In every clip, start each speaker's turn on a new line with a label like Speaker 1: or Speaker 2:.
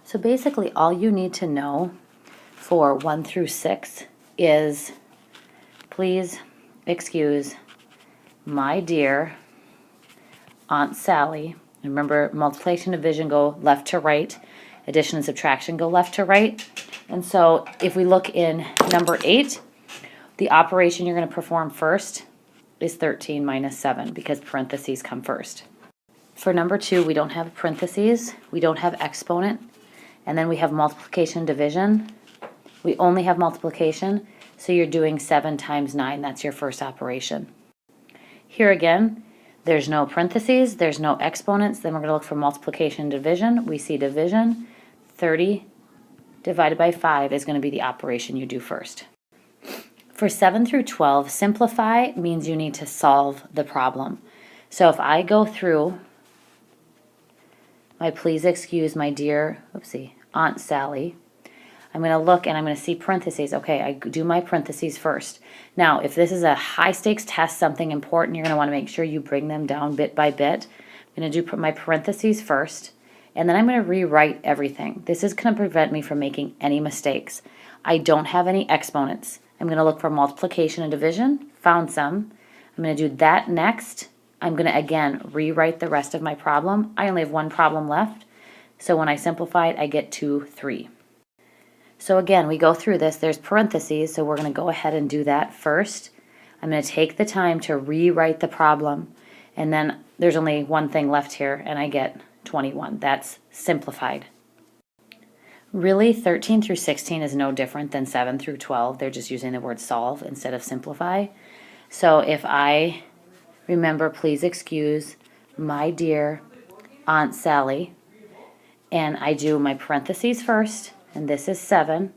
Speaker 1: So basically all you need to know for 1 through 6 is please excuse my dear Aunt Sally. Remember, multiplication and division go left to right. Addition and subtraction go left to right. And so if we look in number 8, the operation you're going to perform first is 13 minus 7 because parentheses come first. For number 2, we don't have parentheses. We don't have exponent. And then we have multiplication and division. We only have multiplication, so you're doing 7 times 9. That's your first operation. Here again, there's no parentheses, there's no exponents. Then we're going to look for multiplication and division. We see division. 30 divided by 5 is going to be the operation you do first. For 7 through 12, simplify means you need to solve the problem. So if I go through my please excuse my dear, Aunt Sally, I'm going to look and I'm going to see parentheses. Okay, I do my parentheses first. Now, if this is a high stakes test, something important, you're going to want to make sure you bring them down bit by bit. I'm going to do my parentheses first, and then I'm going to rewrite everything. This is going to prevent me from making any mistakes. I don't have any exponents. I'm going to look for multiplication and division. Found some. I'm going to do that next. I'm going to, again, rewrite the rest of my problem. I only have one problem left. So when I simplify it, I get 2, 3. So again, we go through this. There's parentheses, so we're going to go ahead and do that first. I'm going to take the time to rewrite the problem. And then there's only one thing left here, and I get 21. That's simplified. Really, 13 through 16 is no different than 7 through 12. They're just using the word solve instead of simplify. So if I remember, please excuse my dear Aunt Sally, and I do my parentheses first, and this is 7.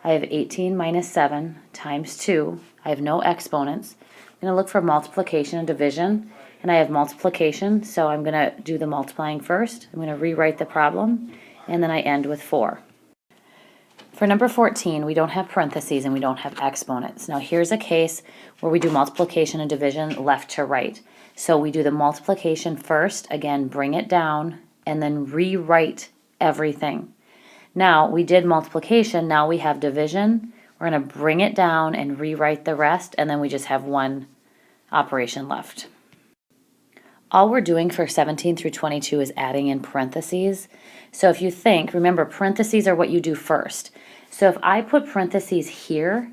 Speaker 1: I have 18 minus 7 times 2. I have no exponents. I'm going to look for multiplication and division, and I have multiplication, so I'm going to do the multiplying first. I'm going to rewrite the problem, and then I end with 4. For number 14, we don't have parentheses and we don't have exponents. Now here's a case where we do multiplication and division left to right. So we do the multiplication first, again, bring it down, and then rewrite everything. Now we did multiplication, now we have division. We're going to bring it down and rewrite the rest, and then we just have one operation left. All we're doing for 17 through 22 is adding in parentheses. So if you think, remember, parentheses are what you do first. So if I put parentheses here,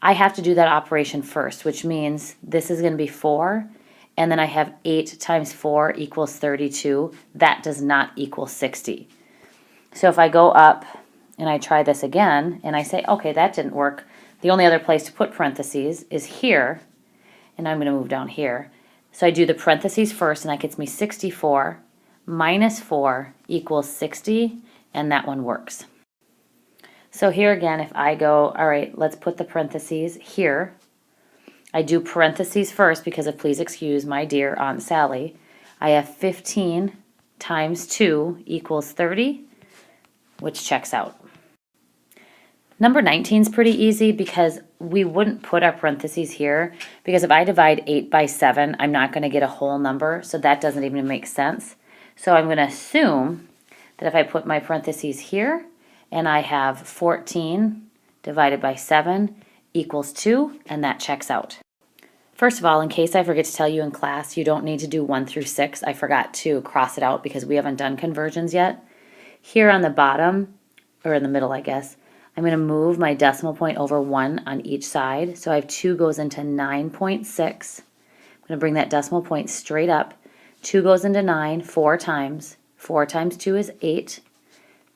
Speaker 1: I have to do that operation first, which means this is going to be 4, and then I have 8 times 4 equals 32. That does not equal 60. So if I go up and I try this again, and I say, okay, that didn't work, the only other place to put parentheses is here, and I'm going to move down here. So I do the parentheses first, and that gets me 64 minus 4 equals 60, and that one works. So here again, if I go, all right, let's put the parentheses here. I do parentheses first because of please excuse my dear Aunt Sally. I have 15 times 2 equals 30, which checks out. Number 19 is pretty easy because we wouldn't put our parentheses here, because if I divide 8 by 7, I'm not going to get a whole number, so that doesn't even make sense. So I'm going to assume that if I put my parentheses here, and I have 14 divided by 7 equals 2, and that checks out. First of all, in case I forget to tell you in class, you don't need to do 1 through 6. I forgot to cross it out because we haven't done conversions yet. Here on the bottom, or in the middle, I guess, I'm going to move my decimal point over 1 on each side. So I have 2 goes into 9.6. I'm going to bring that decimal point straight up. 2 goes into 9 4 times. 4 times 2 is 8.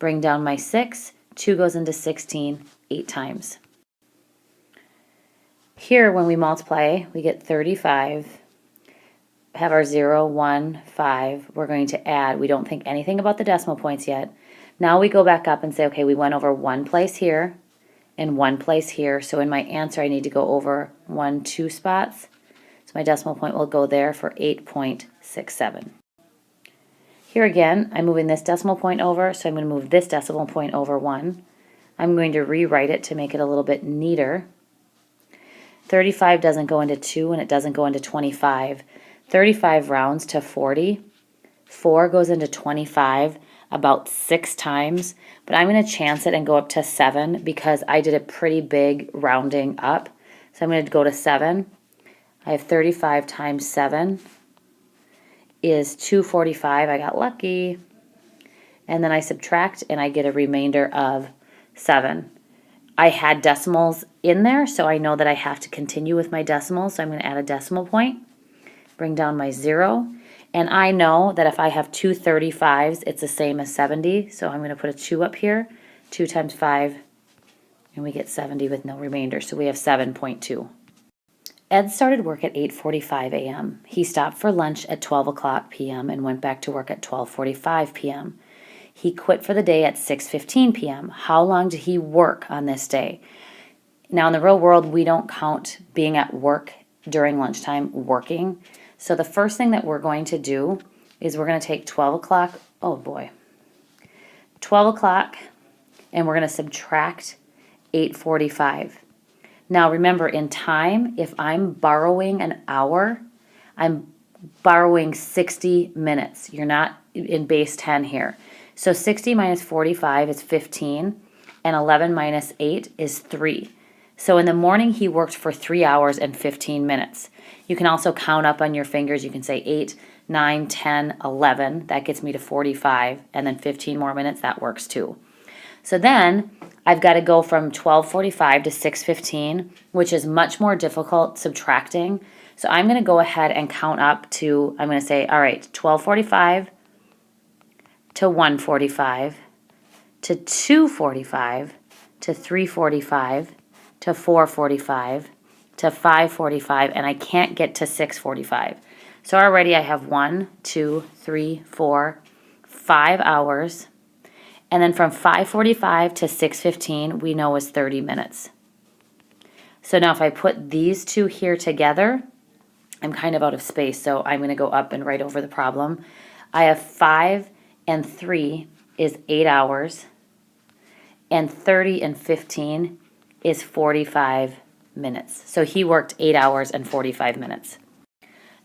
Speaker 1: Bring down my 6. 2 goes into 16 8 times. Here, when we multiply, we get 35. Have our 0, 1, 5. We're going to add. We don't think anything about the decimal points yet. Now we go back up and say, okay, we went over one place here and one place here. So in my answer, I need to go over 1, 2 spots. So my decimal point will go there for 8.67. Here again, I'm moving this decimal point over, so I'm going to move this decimal point over 1. I'm going to rewrite it to make it a little bit neater. 35 doesn't go into 2 and it doesn't go into 25. 35 rounds to 40. 4 goes into 25. about 6 times, but I'm going to chance it and go up to 7 because I did a pretty big rounding up. So I'm going to go to 7. I have 35 times 7 is 245. I got lucky. And then I subtract and I get a remainder of 7. I had decimals in there, so I know that I have to continue with my decimals. So I'm going to add a decimal point, bring down my 0. And I know that if I have two 35s, it's the same as 70. So I'm going to put a 2 up here. 2 times 5, and we get 70 with no remainder. So we have 7.2. Ed started work at 8:45 a.m. He stopped for lunch at 12 o'clock p.m. and went back to work at 12:45 p.m. He quit for the day at 6:15 p.m. How long did he work on this day? Now, in the real world, we don't count being at work during lunchtime working. So the first thing that we're going to do is we're going to take 12 o'clock, 12 o'clock, and we're going to subtract 8:45. Now, remember, in time, if I'm borrowing an hour, I'm borrowing 60 minutes. You're not in base 10 here. So 60 minus 45 is 15, and 11 minus 8 is 3. So in the morning, he worked for 3 hours and 15 minutes. You can also count up on your fingers. You can say 8, 9, 10, 11. That gets me to 45, and then 15 more minutes. That works too. So then I've got to go from 12:45 to 6:15, which is much more difficult subtracting. So I'm going to go ahead and count up to, I'm going to say, all right, 12:45 to 1:45 to 2:45 to 3:45 to 4:45 to 5:45, and I can't get to 6:45. So already I have 1, 2, 3, 4, 5 hours. And then from 5:45 to 6:15, we know is 30 minutes. So now if I put these two here together, I'm kind of out of space, so I'm going to go up and write over the problem. I have 5 and 3 is 8 hours, and 30 and 15 is 45 minutes. So he worked 8 hours and 45 minutes.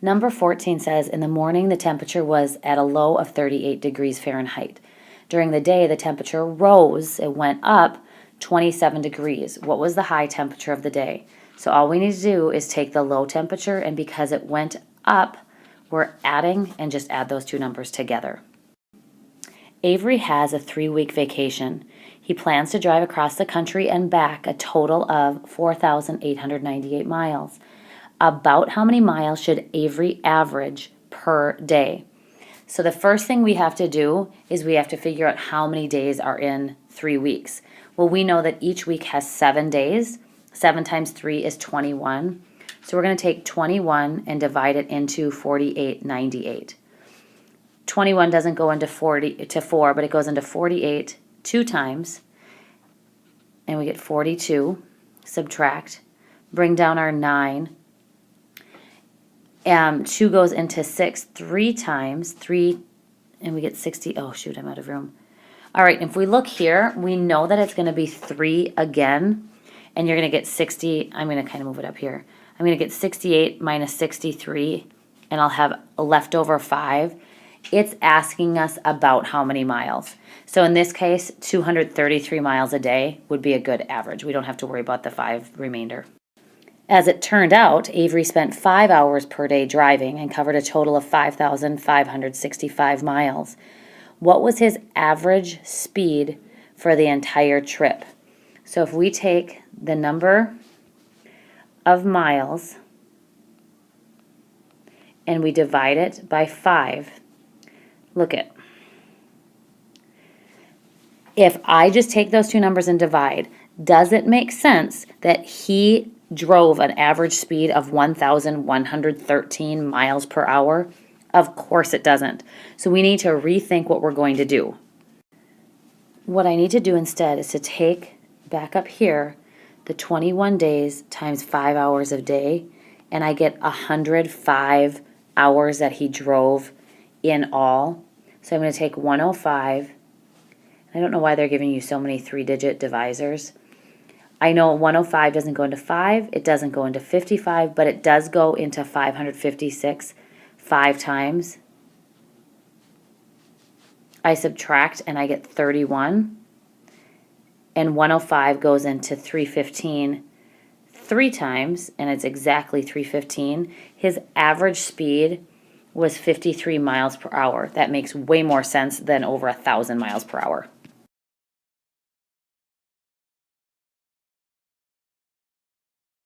Speaker 1: Number 14 says, in the morning the temperature was at a low of 38 degrees Fahrenheit. During the day, the temperature rose. It went up 27 degrees. What was the high temperature of the day? So all we need to do is take the low temperature, and because it went up, we're adding and just add those two numbers together. Avery has a 3-week vacation. He plans to drive across the country and back a total of 4,898 miles. About how many miles should Avery average per day? So the first thing we have to do is we have to figure out how many days are in 3 weeks. Well, we know that each week has 7 days. 7 times 3 is 21. So we're going to take 21 and divide it into 4898. 21 doesn't go into 4, but it goes into 48 2 times. And we get 42. Subtract. Bring down our 9. 2 goes into 6 3 times, 3, and we get 60. Oh, shoot, I'm out of room. All right, if we look here, we know that it's going to be 3 again, and you're going to get 60. I'm going to kind of move it up here. I'm going to get 68 minus 63, and I'll have a leftover 5. It's asking us about how many miles. So in this case, 233 miles a day would be a good average. We don't have to worry about the 5 remainder. As it turned out, Avery spent 5 hours per day driving and covered a total of 5,565 miles. What was his average speed for the entire trip? So if we take the number of miles and we divide it by 5, look at. If I just take those two numbers and divide, does it make sense that he drove an average speed of 1,113 miles per hour? Of course it doesn't. So we need to rethink what we're going to do. What I need to do instead is to take back up here the 21 days times 5 hours a day, and I get 105 hours that he drove in all. So I'm going to take 105. I don't know why they're giving you so many 3-digit divisors. I know 105 doesn't go into 5, it doesn't go into 55, but it does go into 556 5 times. I subtract and I get 31. And 105 goes into 315 3 times, and it's exactly 315. His average speed was 53 miles per hour. That makes way more sense than over 1,000 miles per hour.